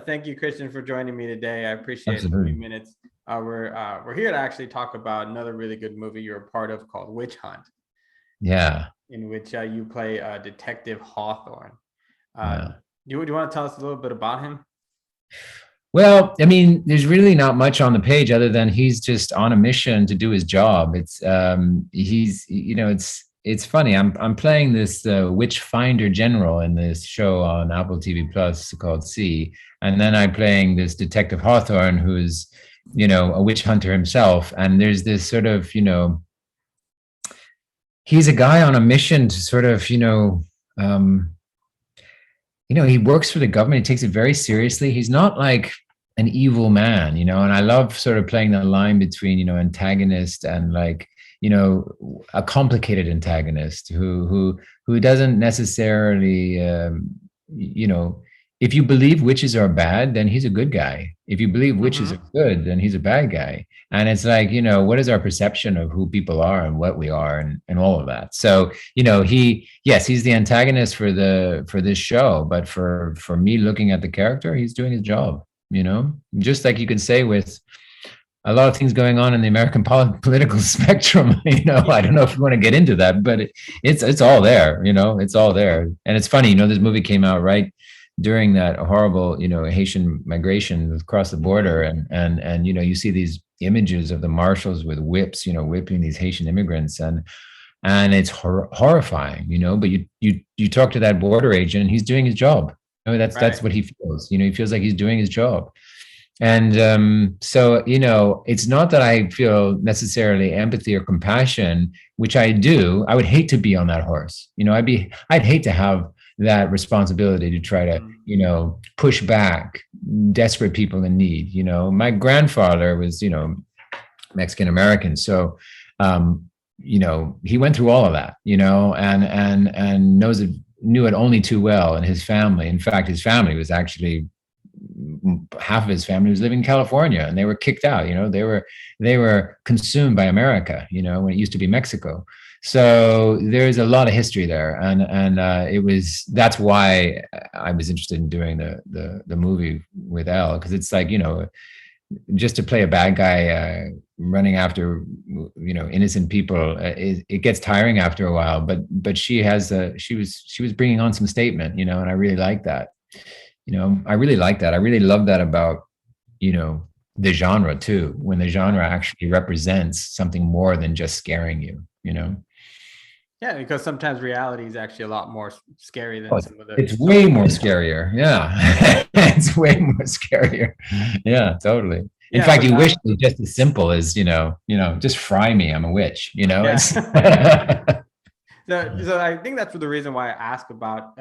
Thank you, Christian, for joining me today. I appreciate a few Absolutely. minutes. We're here to actually talk about another really good movie you're a part of called Witch Hunt, Yeah. in which you play Detective Hawthorne. Uh, Yeah. do you want to tell us a little bit about him? Well, I mean, there's really not much on the page other than he's just on a mission to do his job. It's funny. I'm playing this witch finder general in this show on Apple TV Plus called C, and then I'm playing this Detective Hawthorne who's, a witch hunter himself. And there's this sort of, he's a guy on a mission to sort of, um, he works for the government. He takes it very seriously. He's not like an evil man, and I love sort of playing the line between, antagonist and like, a complicated antagonist who doesn't necessarily, you know, if you believe witches are bad, then he's a good guy. If you believe witches are Mm-hmm. good, then he's a bad guy. And it's like, what is our perception of who people are and what we are and all of that. So, yes, he's the antagonist for this show, but for me looking at the character, he's doing his job, just like you can say with a lot of things going on in the American political spectrum. I don't know if you want to get into that, but it's all there. It's all there. And it's funny. This movie came out right during that horrible, Haitian migration across the border, and you see these images of the marshals with whips, whipping these Haitian immigrants, and it's horrifying. But you talk to that border agent, and he's doing his job. That's Right. what he feels. He feels like he's doing his job. And so, it's not that I feel necessarily empathy or compassion, which I do. I would hate to be on that horse. I'd hate to have that responsibility to try to, Mm-hmm. push back desperate people in need. My grandfather was, Mexican American. So, he went through all of that, and knew it only too well. And his family, in fact, his family was actually half of his family was living in California, and they were kicked out. They were consumed by America. When it used to be Mexico. So there's a lot of history there, and that's why I was interested in doing the movie with Elle, because it's like just to play a bad guy running after innocent people, it gets tiring after a while. But she was bringing on some statement, and I really like that. I really like that. I really love that about, the genre too, when the genre actually represents something more than just scaring you. Yeah, because sometimes reality is actually a lot more scary Oh, than it's, some of the it's some of way the more fiction. scarier. Yeah. It's way more scarier. Yeah, totally. In Yeah. fact, So you wish now, it was just as simple as, just fry me. I'm a witch. It's yeah. So I think that's the reason why I asked about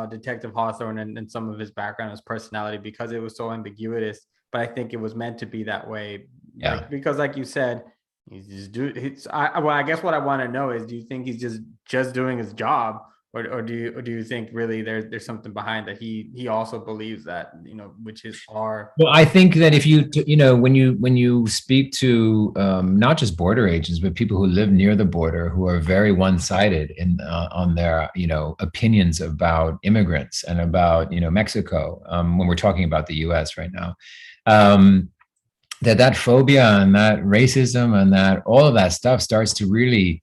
Detective Hawthorne and some of his background, his personality, because it was so ambiguous. But I think it was meant to be that way, yeah. because like you said, he's just do. Well, I guess what I want to know is, do you think he's just doing his job, or do you think really there's something behind that he also believes that witches are. Well, I think that if when you speak to not just border agents, but people who live near the border who are very one-sided in on their opinions about immigrants and about Mexico, when we're talking about the U.S. right now, um, that phobia and that racism and that all of that stuff starts to really,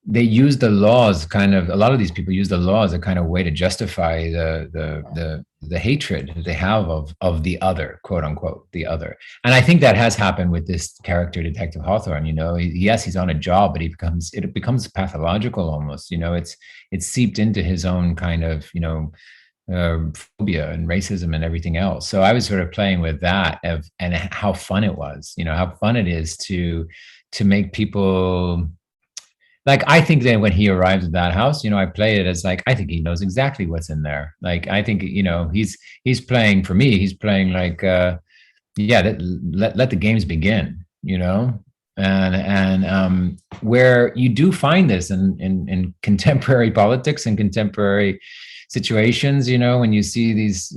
they use the laws kind of, a lot of these people use the law as a kind of way to justify the hatred that they have of the other, quote unquote, the other. And I think that has happened with this character, Detective Hawthorne. Yes, he's on a job, but it becomes pathological almost. It's seeped into his own kind of phobia and racism and everything else. So I was sort of playing with that and how fun it was, how fun it is to make people, like, I think that when he arrives at that house, I play it as like, I think he knows exactly what's in there. Like, I think, he's playing, for me, he's playing like, yeah, let the games begin, and where you do find this in contemporary politics and contemporary situations, when you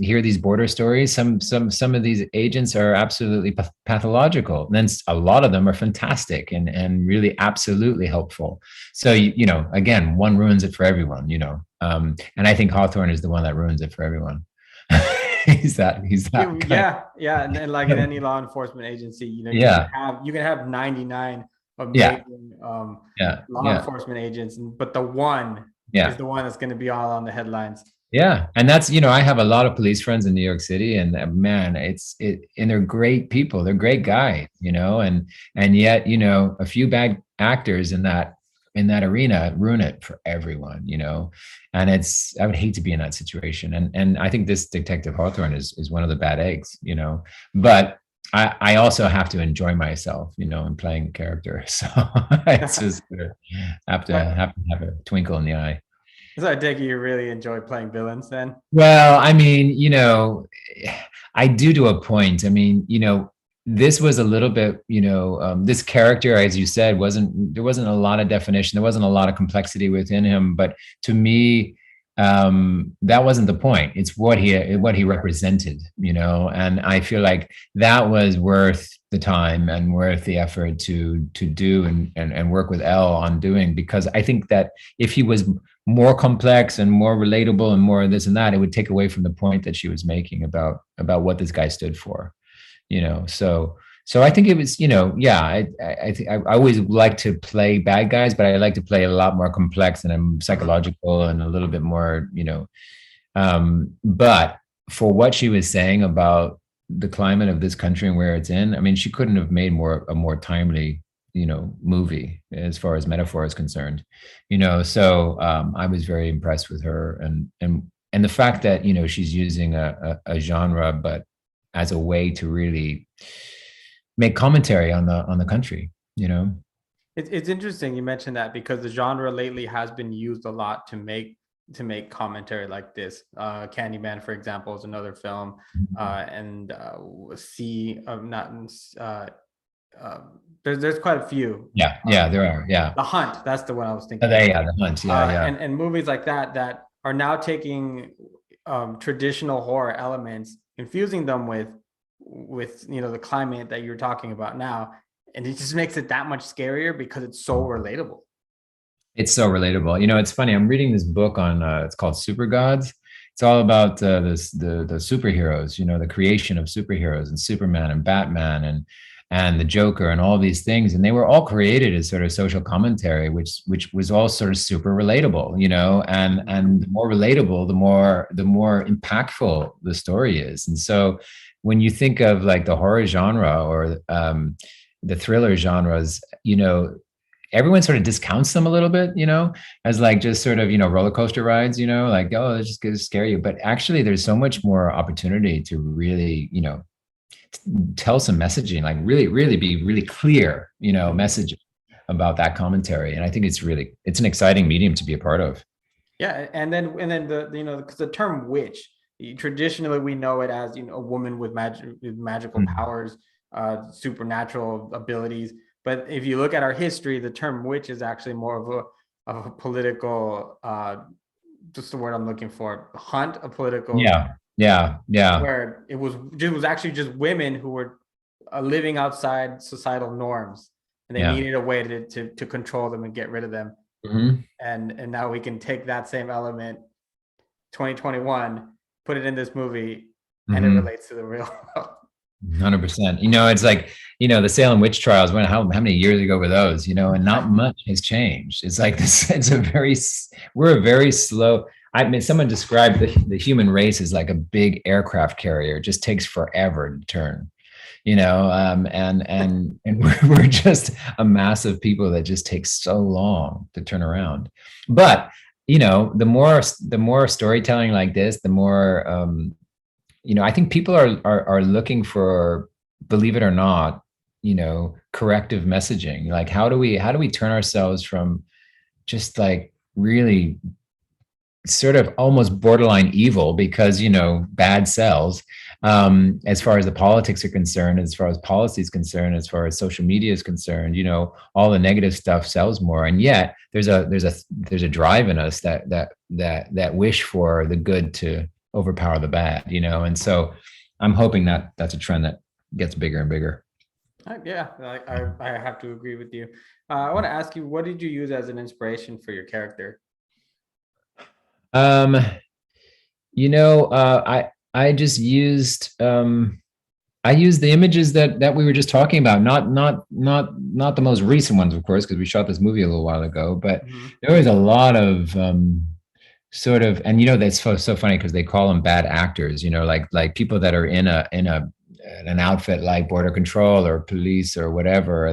hear these border stories, some of these agents are absolutely pathological, and then a lot of them are fantastic and really absolutely helpful. So again, one ruins it for everyone, and I think Hawthorne is the one that ruins it for everyone. He's that kind. Yeah. And then like in any law enforcement agency, Yeah, you can have 99 yeah, amazing yeah, law yeah, enforcement agents, but the one is yeah. the one that's going to be all on the headlines. Yeah, and that's, I have a lot of police friends in New York City, and man, and they're great people. They're great guys, and yet, a few bad actors in that arena ruin it for everyone, and I would hate to be in that situation. And I think this Detective Hawthorne is one of the bad eggs, but I also have to enjoy myself, in playing the character. So it's just have a twinkle in the eye. So I take it you really enjoy playing villains then? Well, I mean, I do to a point. I mean, this was a little bit, this character, as you said, there wasn't a lot of definition. There wasn't a lot of complexity within him. But to me, that wasn't the point. It's what he represented, and I feel like that was worth the time and worth the effort to do and work with Elle on doing, because I think that if he was more complex and more relatable and more this and that, it would take away from the point that she was making about what this guy stood for, so I think it was, yeah, I think I always like to play bad guys, but I like to play a lot more complex and psychological and a little bit more, but for what she was saying about the climate of this country and where it's in, I mean, she couldn't have made a more timely, movie as far as metaphor is concerned, so I was very impressed with her, and the fact that, she's using a genre, but as a way to really make commentary on the country. It's interesting you mentioned that, because the genre lately has been used a lot to make commentary like this. Candyman, for example, is another film, and see, not there's quite a few. Yeah, there are, yeah. The Hunt, that's the one I was thinking of. Yeah, the Hunt, yeah. And movies like that are now taking traditional horror elements, infusing them with the climate that you're talking about now, and it just makes it that much scarier because it's so relatable. It's so relatable. It's funny. I'm reading this book on. It's called Super Gods. It's all about the superheroes. The creation of superheroes and Superman and Batman and the Joker and all these things, and they were all created as sort of social commentary, which was all sort of super relatable. And the more relatable, the more impactful the story is. And so when you think of like the horror genre or the thriller genres, everyone sort of discounts them a little bit, as like just sort of, roller coaster rides, like, oh, it's just going to scare you. But actually, there's so much more opportunity to really, tell some messaging, like really, really be really clear, message about that commentary. And I think it's an exciting medium to be a part of. Yeah, and then because the term witch, traditionally we know it as a woman with magical powers, supernatural abilities. But if you look at our history, the term witch is actually more of a political, just the word I'm looking for, hunt, a political, Yeah. where it was actually just women who were living outside societal norms, and they Yeah. needed a way to control them and get rid of them. Mm-hmm. And now we can take that same element, 2021, put it in this movie, and it relates to the real world. 100%. It's like, the Salem witch trials, how many years ago were those, and not much has changed. It's like this, we're a very slow, I mean, someone described the human race as like a big aircraft carrier. It just takes forever to turn, and we're just a mass of people that just take so long to turn around. But, the more storytelling like this, the more, I think people are looking for, believe it or not, corrective messaging. Like, how do we turn ourselves from just like really sort of almost borderline evil, because bad sells, as far as the politics are concerned, as far as policy is concerned, as far as social media is concerned, all the negative stuff sells more. And yet there's a drive in us that wish for the good to overpower the bad, and so I'm hoping that that's a trend that gets bigger and bigger. Yeah, I have to agree with you. I want to ask you, what did you use as an inspiration for your character? Um, I just used I used the images that we were just talking about, not the most recent ones, of course, because we shot this movie a little while ago, but Mhm. there was a lot of sort of, and that's so funny because they call them bad actors, like people that are in an outfit like border control or police or whatever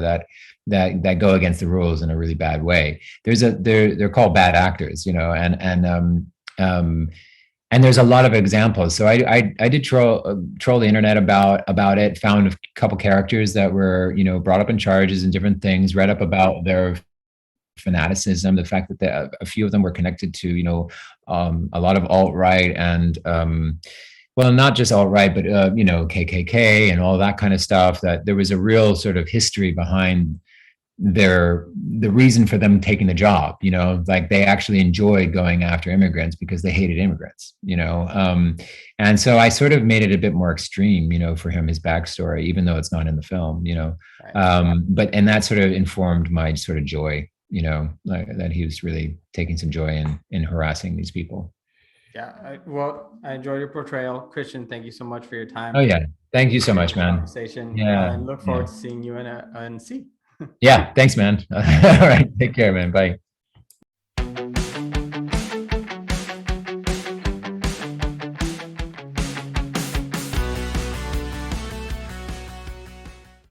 that go against the rules in a really bad way. They're called bad actors, um, and there's a lot of examples. So I did troll the internet about it. Found a couple characters that were brought up in charges and different things. Read up about their fanaticism, the fact that a few of them were connected to a lot of alt right and well, not just alt right, but KKK and all that kind of stuff. That there was a real sort of history behind the reason for them taking the job, like they actually enjoyed going after immigrants because they hated immigrants, and so I sort of made it a bit more extreme, for him, his backstory, even though it's not in the film, Right. but and that sort of informed my sort of joy, like that he was really taking some joy in harassing these people. Yeah. Well, I enjoyed your portrayal, Christian. Thank you so much for your Oh time. yeah, thank you so Appreciate much, the man. conversation, Yeah, and look yeah, forward to seeing you in a and see. yeah, thanks, man. All right, take care, man. Bye.